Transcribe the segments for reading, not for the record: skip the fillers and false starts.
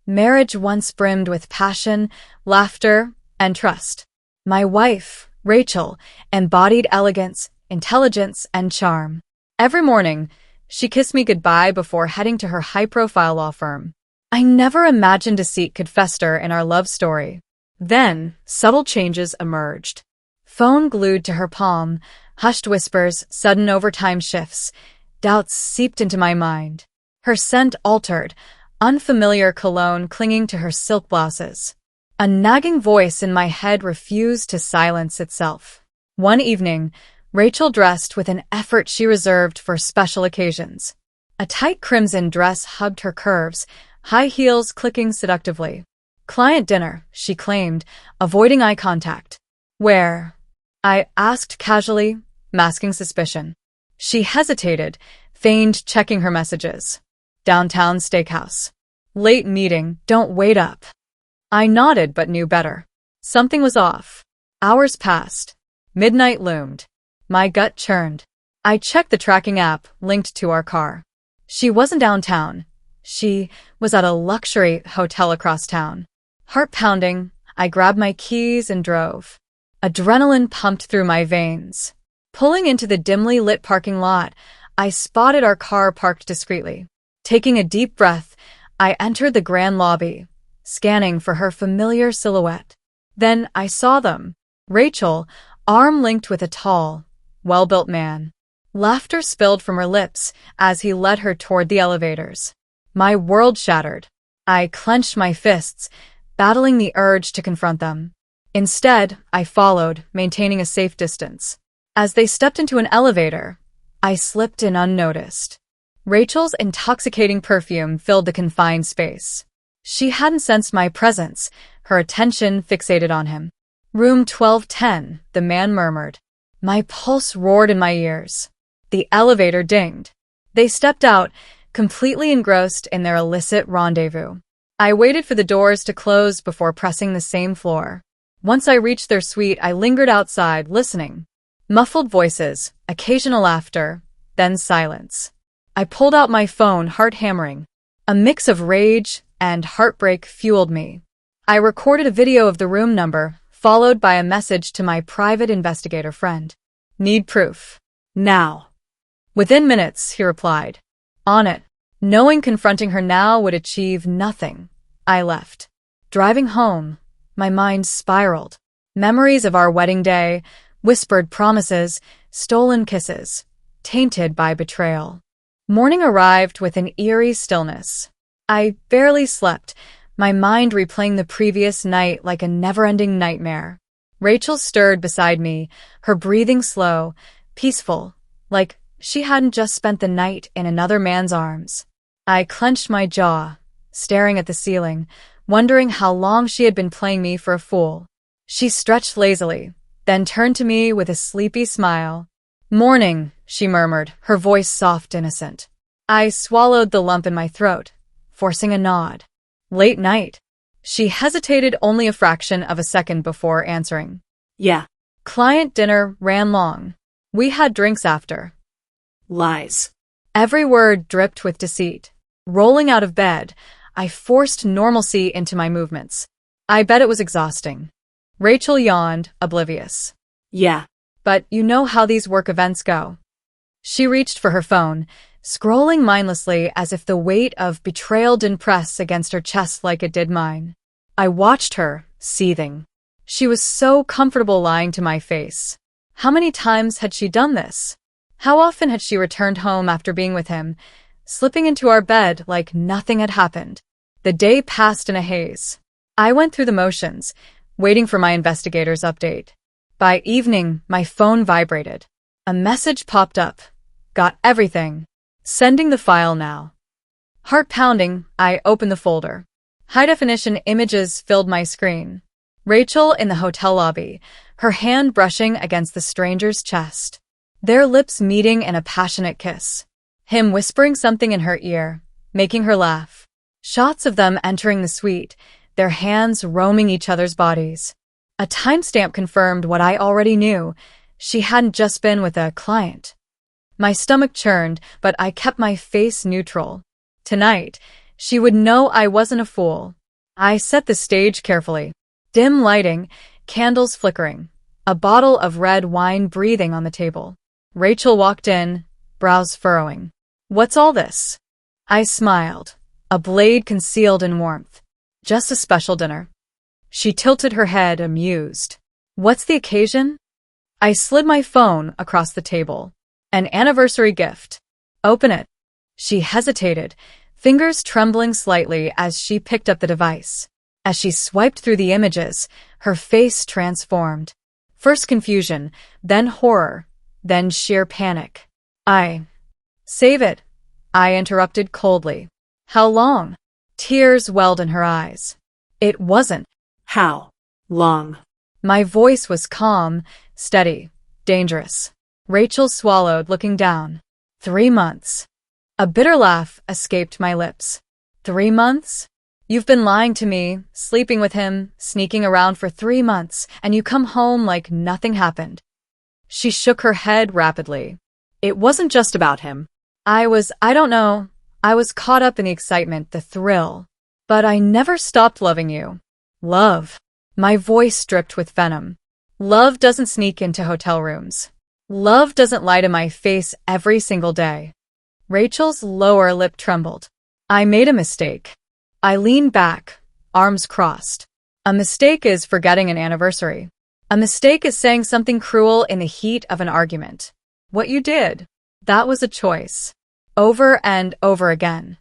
Marriage once brimmed with passion, laughter, and trust. My wife, Rachel, embodied elegance, intelligence, and charm. Every morning, she kissed me goodbye before heading to her high-profile law firm. I never imagined deceit could fester in our love story. Then, subtle changes emerged. Phone glued to her palm, hushed whispers, sudden overtime shifts. Doubts seeped into my mind. Her scent altered, unfamiliar cologne clinging to her silk blouses. A nagging voice in my head refused to silence itself. One evening, Rachel dressed with an effort she reserved for special occasions. A tight crimson dress hugged her curves, high heels clicking seductively. Client dinner, she claimed, avoiding eye contact. Where? I asked casually, masking suspicion. She hesitated, feigned checking her messages. Downtown steakhouse. Late meeting, don't wait up. I nodded but knew better. Something was off. Hours passed. Midnight loomed. My gut churned. I checked the tracking app linked to our car. She wasn't downtown. She was at a luxury hotel across town. Heart pounding, I grabbed my keys and drove. Adrenaline pumped through my veins. Pulling into the dimly lit parking lot, I spotted our car parked discreetly. Taking a deep breath, I entered the grand lobby, scanning for her familiar silhouette. Then I saw them. Rachel, arm linked with a tall, well-built man. Laughter spilled from her lips as he led her toward the elevators. My world shattered. I clenched my fists, battling the urge to confront them. Instead, I followed, maintaining a safe distance. As they stepped into an elevator, I slipped in unnoticed. Rachel's intoxicating perfume filled the confined space. She hadn't sensed my presence, her attention fixated on him. Room 1210, the man murmured. My pulse roared in my ears. The elevator dinged. They stepped out, completely engrossed in their illicit rendezvous. I waited for the doors to close before pressing the same floor. Once I reached their suite, I lingered outside, listening. Muffled voices, occasional laughter, then silence. I pulled out my phone, heart hammering. A mix of rage and heartbreak fueled me. I recorded a video of the room number, followed by a message to my private investigator friend. Need proof. Now. Within minutes, he replied. On it. Knowing confronting her now would achieve nothing, I left. Driving home, my mind spiraled. Memories of our wedding day, whispered promises, stolen kisses, tainted by betrayal. Morning arrived with an eerie stillness. I barely slept, my mind replaying the previous night like a never-ending nightmare. Rachel stirred beside me, her breathing slow, peaceful, like she hadn't just spent the night in another man's arms. I clenched my jaw, staring at the ceiling, wondering how long she had been playing me for a fool. She stretched lazily, then turned to me with a sleepy smile. Morning, she murmured, her voice soft, innocent. I swallowed the lump in my throat, forcing a nod. Late night. She hesitated only a fraction of a second before answering. Yeah. Client dinner ran long. We had drinks after. Lies. Every word dripped with deceit. Rolling out of bed, I forced normalcy into my movements. I bet it was exhausting. Rachel yawned, oblivious. Yeah. But you know how these work events go. She reached for her phone, scrolling mindlessly as if the weight of betrayal didn't press against her chest like it did mine. I watched her, seething. She was so comfortable lying to my face. How many times had she done this? How often had she returned home after being with him, slipping into our bed like nothing had happened? The day passed in a haze. I went through the motions, waiting for my investigator's update. By evening, my phone vibrated. A message popped up. Got everything. Sending the file now. Heart pounding, I opened the folder. High-definition images filled my screen. Rachel in the hotel lobby, her hand brushing against the stranger's chest. Their lips meeting in a passionate kiss. Him whispering something in her ear, making her laugh. Shots of them entering the suite, their hands roaming each other's bodies. A timestamp confirmed what I already knew. She hadn't just been with a client. My stomach churned, but I kept my face neutral. Tonight, she would know I wasn't a fool. I set the stage carefully. Dim lighting, candles flickering, a bottle of red wine breathing on the table. Rachel walked in, brows furrowing. What's all this? I smiled, a blade concealed in warmth. Just a special dinner. She tilted her head, amused. What's the occasion? I slid my phone across the table. An anniversary gift. Open it. She hesitated, fingers trembling slightly as she picked up the device. As she swiped through the images, her face transformed. First confusion, then horror, then sheer panic. Save it, I interrupted coldly. How long? Tears welled in her eyes. It wasn't. How long? My voice was calm, steady, dangerous. Rachel swallowed, looking down. 3 months. A bitter laugh escaped my lips. 3 months? You've been lying to me, sleeping with him, sneaking around for 3 months, and you come home like nothing happened. She shook her head rapidly. It wasn't just about him. I was caught up in the excitement, the thrill. But I never stopped loving you. Love. My voice dripped with venom. Love doesn't sneak into hotel rooms. Love doesn't lie to my face every single day. Rachel's lower lip trembled. I made a mistake. I leaned back, arms crossed. A mistake is forgetting an anniversary. A mistake is saying something cruel in the heat of an argument. What you did, that was a choice. Over and over again.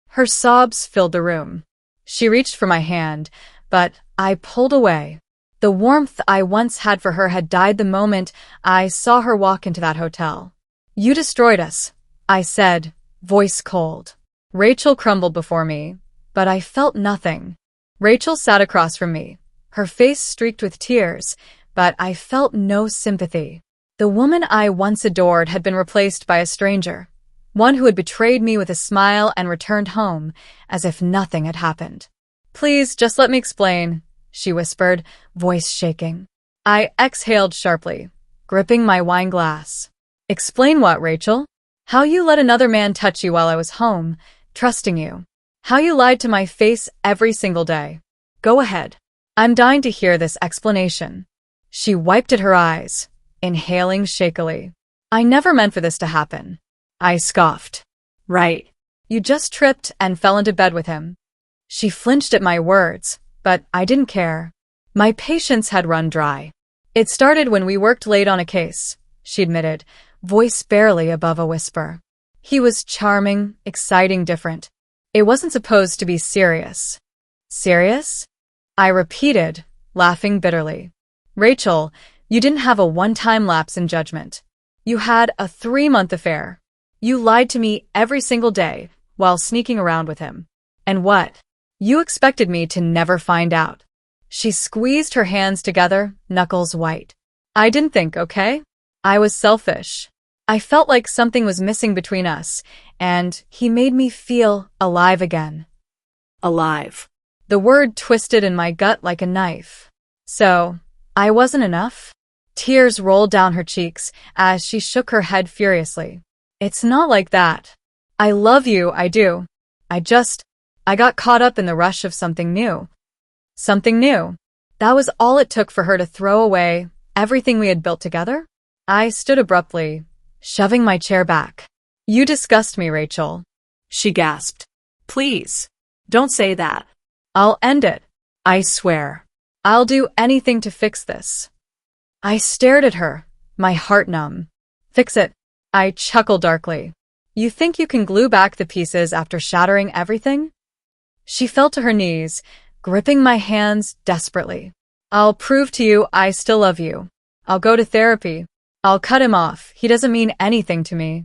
Her sobs filled the room. She reached for my hand, but I pulled away. The warmth I once had for her had died the moment I saw her walk into that hotel. You destroyed us, I said, voice cold. Rachel crumbled before me, but I felt nothing. Rachel sat across from me, her face streaked with tears, but I felt no sympathy. The woman I once adored had been replaced by a stranger, one who had betrayed me with a smile and returned home as if nothing had happened. Please, just let me explain, she whispered, voice shaking. I exhaled sharply, gripping my wine glass. Explain what, Rachel? How you let another man touch you while I was home, trusting you. How you lied to my face every single day. Go ahead. I'm dying to hear this explanation. She wiped at her eyes, inhaling shakily. I never meant for this to happen. I scoffed. Right. You just tripped and fell into bed with him. She flinched at my words, but I didn't care. My patience had run dry. It started when we worked late on a case, she admitted, voice barely above a whisper. He was charming, exciting, different. It wasn't supposed to be serious. Serious? I repeated, laughing bitterly. Rachel, you didn't have a one-time lapse in judgment. You had a 3-month affair. You lied to me every single day while sneaking around with him. And what? You expected me to never find out. She squeezed her hands together, knuckles white. I didn't think, okay? I was selfish. I felt like something was missing between us, and he made me feel alive again. Alive. The word twisted in my gut like a knife. So, I wasn't enough? Tears rolled down her cheeks as she shook her head furiously. It's not like that. I love you, I do. I got caught up in the rush of something new. Something new. That was all it took for her to throw away everything we had built together? I stood abruptly, shoving my chair back. You disgust me, Rachel. She gasped. Please, don't say that. I'll end it. I swear. I'll do anything to fix this. I stared at her, my heart numb. Fix it. I chuckled darkly. You think you can glue back the pieces after shattering everything? She fell to her knees, gripping my hands desperately. I'll prove to you I still love you. I'll go to therapy. I'll cut him off. He doesn't mean anything to me.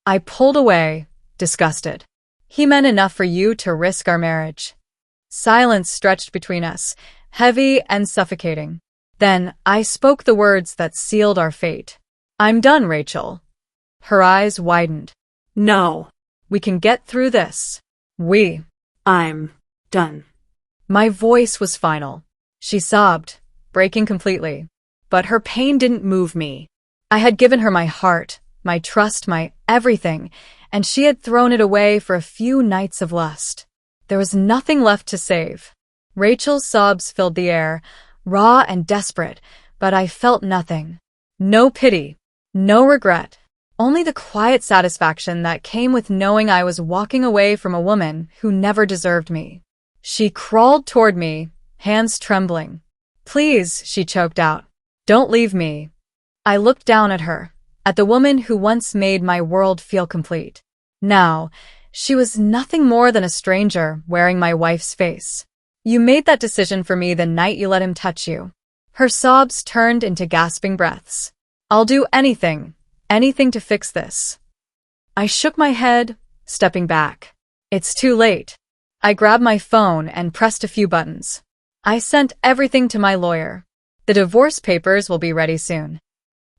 I pulled away, disgusted. He meant enough for you to risk our marriage. Silence stretched between us, heavy and suffocating. Then I spoke the words that sealed our fate. I'm done, Rachel. Her eyes widened. No. We can get through this. I'm done. My voice was final. She sobbed, breaking completely. But her pain didn't move me. I had given her my heart, my trust, my everything, and she had thrown it away for a few nights of lust. There was nothing left to save. Rachel's sobs filled the air, raw and desperate, but I felt nothing. No pity, no regret, only the quiet satisfaction that came with knowing I was walking away from a woman who never deserved me. She crawled toward me, hands trembling. "Please," she choked out. "Don't leave me." I looked down at her, at the woman who once made my world feel complete. Now, she was nothing more than a stranger wearing my wife's face. "You made that decision for me the night you let him touch you." Her sobs turned into gasping breaths. "I'll do anything, anything to fix this." I shook my head, stepping back. "It's too late." I grabbed my phone and pressed a few buttons. I sent everything to my lawyer. "The divorce papers will be ready soon."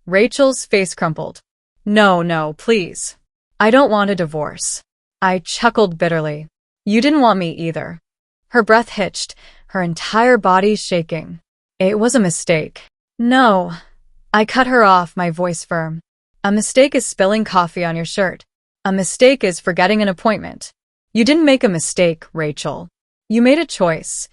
Rachel's face crumpled. No, please. I don't want a divorce." I chuckled bitterly. "You didn't want me either." Her breath hitched, her entire body shaking. "It was a mistake." "No." I cut her off, my voice firm. "A mistake is spilling coffee on your shirt. A mistake is forgetting an appointment. You didn't make a mistake, Rachel. You made a choice.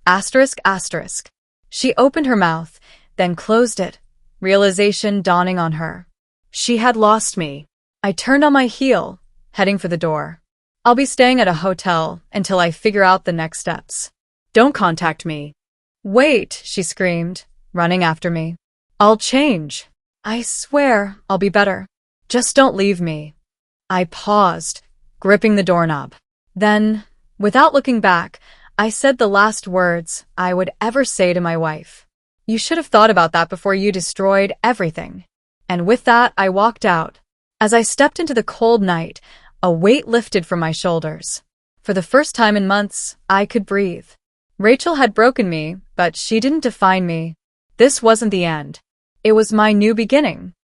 Asterisk, asterisk." She opened her mouth, then closed it, realization dawning on her. She had lost me. I turned on my heel, heading for the door. "I'll be staying at a hotel until I figure out the next steps. Don't contact me." "Wait," she screamed, running after me. "I'll change. I swear I'll be better. Just don't leave me." I paused, gripping the doorknob. Then, without looking back, I said the last words I would ever say to my wife. "You should have thought about that before you destroyed everything." And with that, I walked out. As I stepped into the cold night, a weight lifted from my shoulders. For the first time in months, I could breathe. Rachel had broken me, but she didn't define me. This wasn't the end. It was my new beginning.